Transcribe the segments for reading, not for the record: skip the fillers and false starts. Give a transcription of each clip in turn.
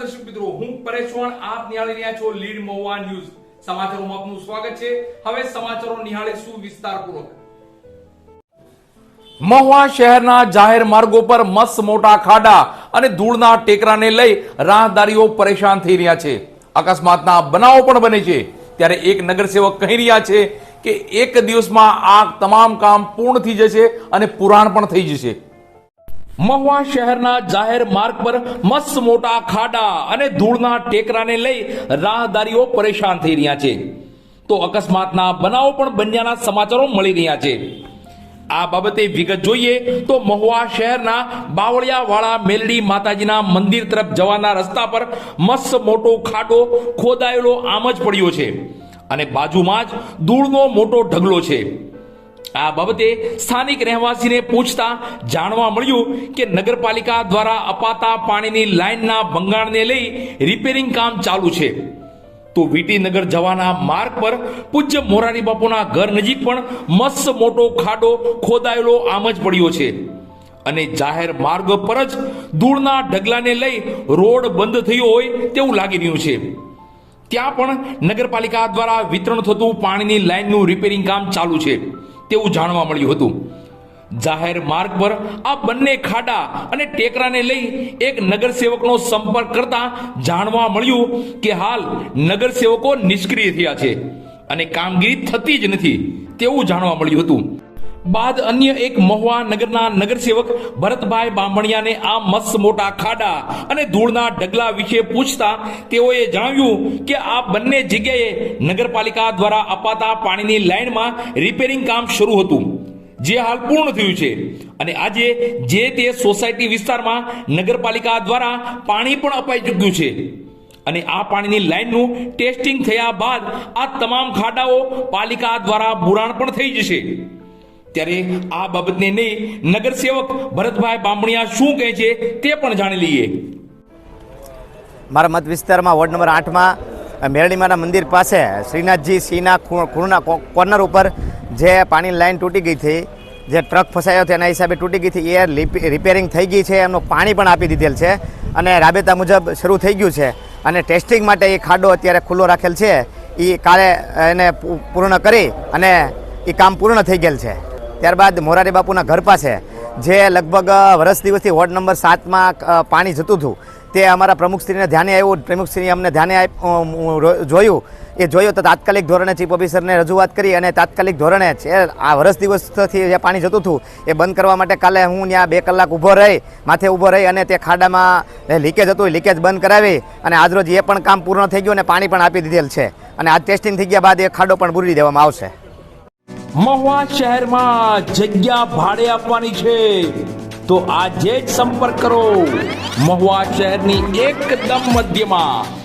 દર્શક મિત્રો, હું પરેશ ચૌહાણ, આપ નિહાળી રહ્યા છો લીડ મહુવા ન્યૂઝ. સમાચારોમાં આપનું સ્વાગત છે. હવે સમાચારો નિહાળીશું વિસ્તારપૂર્વક. મહુવા શહેરના જાહેર માર્ગો પર મસ્ત મોટા ખાડા અને ધૂળના ટેકરાને લઈ રાહદારીઓ પરેશાન થઈ રહ્યા છે. અકસ્માતના બનાવો પણ બને છે. ત્યારે એક નગરસેવક કહી રહ્યા છે કે એક દિવસમાં આ તમામ કામ પૂર્ણ થઈ જશે અને પુરાણ પણ થઈ જશે. મહુવા શહેરના જાહેર માર્ગ પર મસ્ત મોટા ખાડા અને ધૂળના ટેકરાને લઈ રાહદારીઓ પરેશાન થઈ રહ્યા છે. તો અકસ્માતના બનાવો પણ બન્યાના સમાચારો મળી રહ્યા છે. આ બાબતે વિગત જોઈએ તો મહુવા શહેરના બાવળિયાવાળા મેલડી માતાજીના મંદિર તરફ જવાના રસ્તા પર મસ્ત મોટો ખાડો ખોદાયેલો આમ જ પડ્યો છે અને બાજુમાં જ ધૂળનો મોટો ઢગલો છે. આ બાબતે સ્થાનિક રહેવાસીને પૂછતા જાણવા મળ્યું કે નગરપાલિકા દ્વારા અપાતા પાણીની લાઇનના ભંગાણને લઈ રિપેરિંગ કામ ચાલુ છે. તો વીટીનગર જવાના માર્ગ પર પૂજ્ય મોરારી બાપુના ઘર નજીક પણ મસ્ત મોટો ખાડો ખોદાયેલો આમ જ પડ્યો છે અને જાહેર માર્ગ પર જ ધૂળના ઢગલાને લઈ રોડ બંધ થયો હોય તેવું લાગી રહ્યું છે. ત્યાં પણ નગરપાલિકા દ્વારા વિતરણ થતું પાણીની લાઇનનું રિપેરિંગ કામ ચાલુ છે તેવું જાણવા મળ્યું હતું. જાહેર માર્ગ પર આ બંને ખાડા અને ટેકરાને લઈ એક નગરસેવકનો સંપર્ક કરતા જાણવા મળ્યું કે હાલ નગરસેવકો નિષ્ક્રિય થયા છે અને કામગીરી થતી જ નથી તેવું જાણવા મળ્યું હતું. બાદ અન્ય એક મહુવા નગરના નગરસેવક ભરતભાઈ બામણિયાને આ મસ્ત મોટા ખાડા અને ધૂળના ઢગલા વિશે પૂછતા તેઓએ જણાવ્યું કે આ બંને જગ્યાએ નગરપાલિકા દ્વારા અપાતા પાણીની લાઇનમાં રિપેરિંગ કામ શરૂ હતું જે હાલ પૂર્ણ થયું છે અને આજે જે તે સોસાયટી વિસ્તારમાં નગરપાલિકા દ્વારા પાણી પણ અપાઈ ચૂક્યું છે અને આ પાણીની લાઇનનું ટેસ્ટિંગ થયા બાદ આ તમામ ખાડાઓ પાલિકા દ્વારા પુરાણ પણ થઈ જશે. ત્યારે આ બાબતને લઈ નગરસેવક ભરતભાઈ બામણિયા શું કહે છે તે પણ જાણી લઈએ. મારા મત વિસ્તારમાં વોર્ડ નંબર 8માં મેરડીમાના મંદિર પાસે શ્રીનાથજી સિંહના ખૂણના કોર્નર ઉપર જે પાણીની લાઈન તૂટી ગઈ હતી, જે ટ્રક ફસાયો હતો એના હિસાબે તૂટી ગઈ હતી, એ રિપેરિંગ થઈ ગઈ છે. એમનું પાણી પણ આપી દીધેલ છે અને રાબેતા મુજબ શરૂ થઈ ગયું છે અને ટેસ્ટિંગ માટે એ ખાડો અત્યારે ખુલ્લો રાખેલ છે. એ કાલે એને પૂર્ણ કરી અને એ કામ પૂર્ણ થઈ ગયેલ છે. ત્યારબાદ મોરારી બાપુના ઘર પાસે જે લગભગ વર્ષ દિવસથી વોર્ડ નંબર 7માં પાણી જતું હતું તે અમારા પ્રમુખશ્રીને ધ્યાને આવ્યું. પ્રમુખશ્રીએ અમને ધ્યાને જોયું તો તાત્કાલિક ધોરણે ચીફ ઓફિસરને રજૂઆત કરી અને તાત્કાલિક ધોરણે આ વર્ષ દિવસથી જે પાણી જતું હતું એ બંધ કરવા માટે કાલે હું ત્યાં 2 કલાક માથે ઊભો રહી અને તે ખાડામાં લીકેજ હતું એ લીકેજ બંધ કરાવી અને આજરોજ એ પણ કામ પૂર્ણ થઈ ગયું અને પાણી પણ આપી દીધેલ છે અને આજ ટેસ્ટિંગ થઈ ગયા બાદ એ ખાડો પણ પૂરી દેવામાં આવશે. મહુવા શહેરમાં જગ્યા ભાડે આપવાની છે તો આજે જ સંપર્ક કરો. મહુવા શહેરની એકદમ મધ્યમાં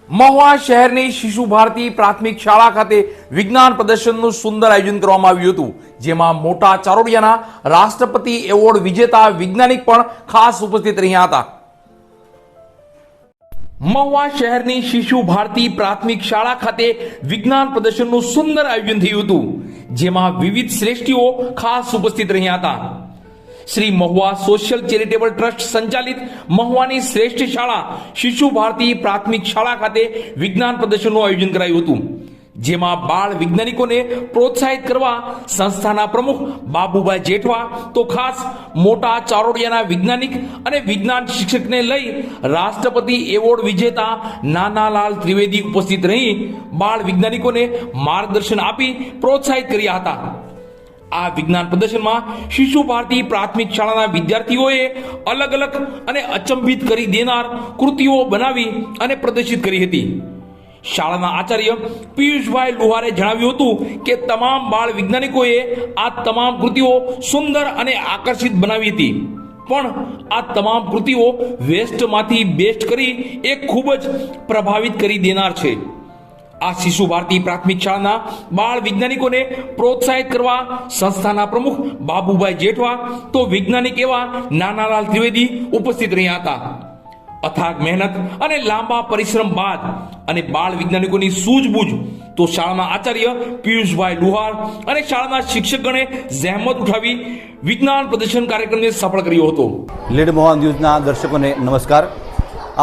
મહુવા શહેરની શિશુ ભારતી પ્રાથમિક શાળા ખાતે વિજ્ઞાન પ્રદર્શનનું સુંદર આયોજન કરવામાં આવ્યું હતું, જેમાં મોટા ચારોડિયાના રાષ્ટ્રપતિ એવોર્ડ વિજેતા વૈજ્ઞાનિક પણ ખાસ ઉપસ્થિત રહ્યા હતા. મહુવા શહેરની શિશુ ભારતી પ્રાથમિક શાળા ખાતે વિજ્ઞાન પ્રદર્શનનું સુંદર આયોજન થયું હતું, જેમાં વિવિધ શ્રેષ્ઠીઓ ખાસ ઉપસ્થિત રહ્યા હતા. Shri Mahuva social charitable trust સંચાલિત મહુવાની શ્રેષ્ઠ શાળા શિશુ ભારતી પ્રાથમિક શાળા ખાતે વિજ્ઞાન પ્રદર્શનનું આયોજન કરાયું હતું, જેમાં બાળ વૈજ્ઞાનિકોને પ્રોત્સાહિત કરવા સંસ્થાના પ્રમુખ બાબુભાઈ જેઠવા તો ખાસ મોટા ચારોડિયાના વૈજ્ઞાનિક અને વિજ્ઞાન શિક્ષકને લઈ રાષ્ટ્રપતિ એવોર્ડ વિજેતા નાનાલાલ ત્રિવેદી ઉપસ્થિત રહી બાળ વૈજ્ઞાનિકોને માર્ગદર્શન આપી પ્રોત્સાહિત કર્યા હતા। આ વિજ્ઞાન પ્રદર્શનમાં શિશુ ભારતી પ્રાથમિક શાળાના વિદ્યાર્થીઓએ અલગ અલગ અને અચંબિત કરી દેનાર કૃતિઓ બનાવી અને પ્રદર્શિત કરી હતી। શાળાના આચાર્ય પિયુષભાઈ લુહારે જણાવ્યું હતું કે તમામ બાળ વૈજ્ઞાનિકોએ આ તમામ કૃતિઓ સુંદર અને આકર્ષિત બનાવી હતી, પણ આ તમામ કૃતિઓ વેસ્ટમાંથી બેસ્ટ કરી એક ખૂબ જ પ્રભાવિત કરી દેનાર છે। આ શિશુ ભારતી પ્રાથમિક શાળાના બાળ વૈજ્ઞાનિકોને પ્રોત્સાહિત કરવા સંસ્થાના પ્રમુખ બાબુભાઈ જેઠવા તો વૈજ્ઞાનિક એવા નાનાલાલ ત્રિવેદી ઉપસ્થિત રહ્યા હતા। અથાગ મહેનત અને લાંબા પરિશ્રમ બાદ અને બાળ વૈજ્ઞાનિકોની સૂઝબૂઝ તો શાળાના આચાર્ય પિયુષભાઈ લુહાર અને શાળાના શિક્ષકગણે જહેમત ઉઠાવી વિજ્ઞાન પ્રદર્શન કાર્યક્રમને સફળ કર્યો હતો। લીડ મહુવા ન્યૂઝના દર્શકોને નમસ્કાર।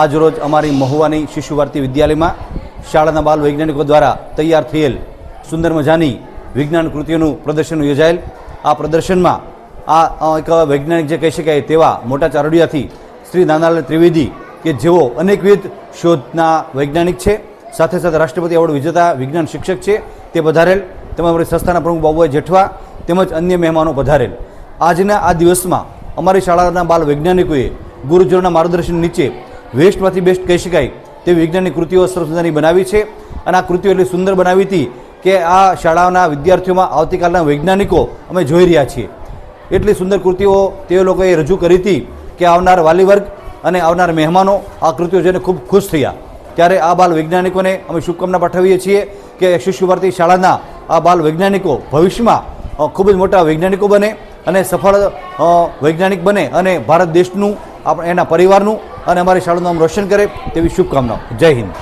આજ રોજ અમારી મહુવાની શિશુ ભારતી વિદ્યાલયમાં શાળાના બાલ વૈજ્ઞાનિકો દ્વારા તૈયાર થયેલ સુંદર મજાની વિજ્ઞાન કૃતિઓનું પ્રદર્શન યોજાયેલ। આ પ્રદર્શનમાં એક વૈજ્ઞાનિક જે કહી શકાય તેવા મોટા ચારોડિયાથી શ્રી નાનાલાલ ત્રિવેદી કે જેઓ અનેકવિધ શોધના વૈજ્ઞાનિક છે, સાથે સાથે રાષ્ટ્રપતિ એવોર્ડ વિજેતા વિજ્ઞાન શિક્ષક છે, તે પધારેલ। તેમજ અમારી સંસ્થાના પ્રમુખ બાબુભાઈ જેઠવા તેમજ અન્ય મહેમાનો પધારેલ। આજના આ દિવસમાં અમારી શાળાના બાલ વૈજ્ઞાનિકોએ ગુરુજનોના માર્ગદર્શન નીચે વેસ્ટમાંથી બેસ્ટ કહી શકાય તેવી વૈજ્ઞાનિક કૃતિઓ સરસ મજાની બનાવી છે, અને આ કૃતિઓ એટલી સુંદર બનાવી હતી કે આ શાળાના વિદ્યાર્થીઓમાં આવતીકાલના વૈજ્ઞાનિકો અમે જોઈ રહ્યા છીએ। એટલી સુંદર કૃતિઓ તે લોકોએ રજૂ કરી હતી કે આવનાર વાલી વર્ગ અને આવનાર મહેમાનો આ કૃતિઓ જોઈને ખૂબ ખુશ થયા। ત્યારે આ બાલ વૈજ્ઞાનિકોને અમે શુભકામના પાઠવીએ છીએ કે શિશુ ભારતી શાળાના આ બાલ વૈજ્ઞાનિકો ભવિષ્યમાં ખૂબ જ મોટા વૈજ્ઞાનિકો બને અને સફળ વૈજ્ઞાનિક બને અને ભારત દેશનું એના પરિવારનું અને અમારી શાળાનું નામ રોશન કરે તેવી શુભકામનાઓ। જય હિન્દ।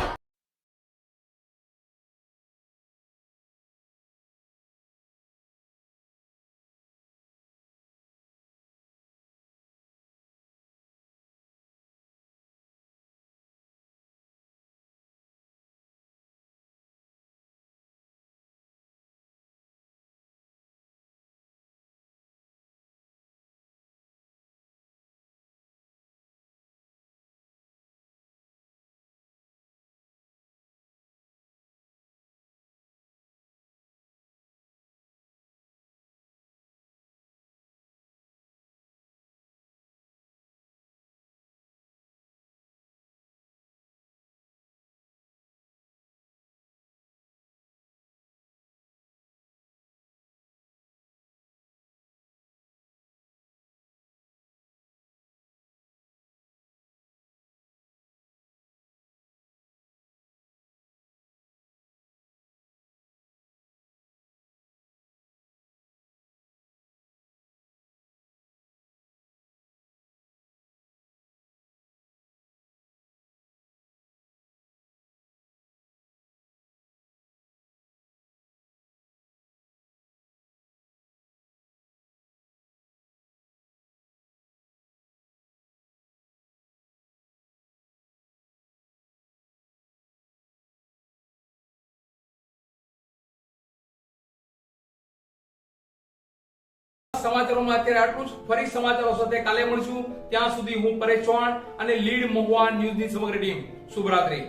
સમાચારોમાં અત્યારે આટલું જ। ફરી સમાચારો સાથે કાલે મળશું। ત્યાં સુધી હું પરેશ ચૌહાણ અને લીડ મહુવા ન્યૂઝની સમગ્ર ટીમ શુભરાત્રી।